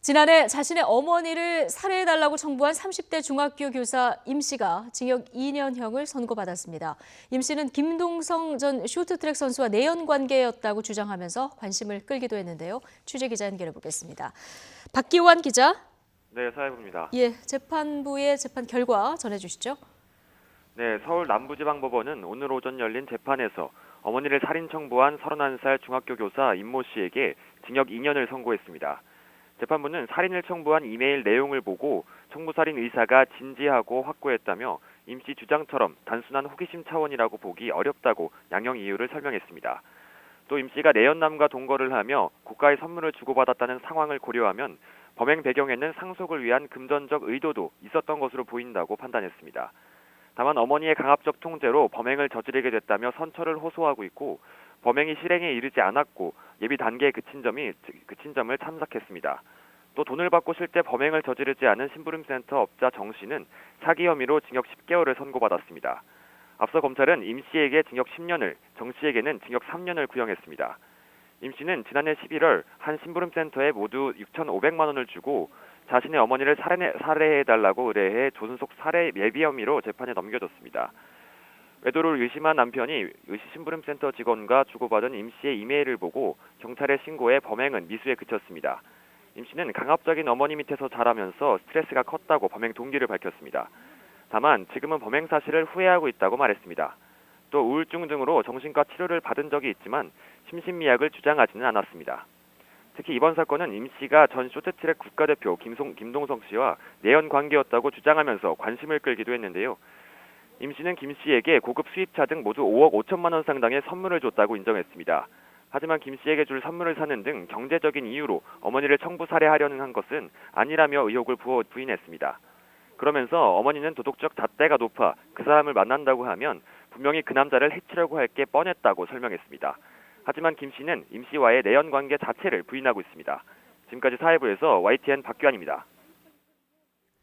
지난해 자신의 어머니를 살해해달라고 청구한 30대 중학교 교사 임 씨가 징역 2년형을 선고받았습니다. 임 씨는 김동성 전 쇼트트랙 선수와 내연 관계였다고 주장하면서 관심을 끌기도 했는데요. 취재 기자 연결해 보겠습니다. 박기환 기자. 네, 사회부입니다. 재판부의 재판 결과 전해주시죠. 네, 서울 남부지방법원은 오늘 오전 열린 재판에서 어머니를 살인 청부한 31살 중학교 교사 임모 씨에게 징역 2년을 선고했습니다. 재판부는 살인을 청부한 이메일 내용을 보고 청부살인 의사가 진지하고 확고했다며 임 씨 주장처럼 단순한 호기심 차원이라고 보기 어렵다고 양형 이유를 설명했습니다. 또 임 씨가 내연남과 동거를 하며 고가의 선물을 주고받았다는 상황을 고려하면 범행 배경에는 상속을 위한 금전적 의도도 있었던 것으로 보인다고 판단했습니다. 다만 어머니의 강압적 통제로 범행을 저지르게 됐다며 선처를 호소하고 있고 범행이 실행에 이르지 않았고 예비 단계에 그친 점을 참작했습니다. 또 돈을 받고 실제 범행을 저지르지 않은 심부름센터 업자 정 씨는 사기 혐의로 징역 10개월을 선고받았습니다. 앞서 검찰은 임 씨에게 징역 10년을, 정 씨에게는 징역 3년을 구형했습니다. 임 씨는 지난해 11월 한 심부름센터에 모두 6,500만 원을 주고 자신의 어머니를 살해해달라고 의뢰해 조순속 살해 예비 혐의로 재판에 넘겨졌습니다. 외도를 의심한 남편이 심부름센터 직원과 주고받은 임 씨의 이메일을 보고 경찰에 신고해 범행은 미수에 그쳤습니다. 임 씨는 강압적인 어머니 밑에서 자라면서 스트레스가 컸다고 범행 동기를 밝혔습니다. 다만 지금은 범행 사실을 후회하고 있다고 말했습니다. 또 우울증 등으로 정신과 치료를 받은 적이 있지만 심신미약을 주장하지는 않았습니다. 특히 이번 사건은 임 씨가 전 쇼트트랙 국가대표 김동성 씨와 내연 관계였다고 주장하면서 관심을 끌기도 했는데요. 임 씨는 김 씨에게 고급 수입차 등 모두 5억 5천만 원 상당의 선물을 줬다고 인정했습니다. 하지만 김 씨에게 줄 선물을 사는 등 경제적인 이유로 어머니를 청부 살해하려는 한 것은 아니라며 의혹을 부인했습니다. 그러면서 어머니는 도덕적 잣대가 높아 그 사람을 만난다고 하면 분명히 그 남자를 해치려고 할 게 뻔했다고 설명했습니다. 하지만 김 씨는 임 씨와의 내연 관계 자체를 부인하고 있습니다. 지금까지 사회부에서 YTN 박규환입니다.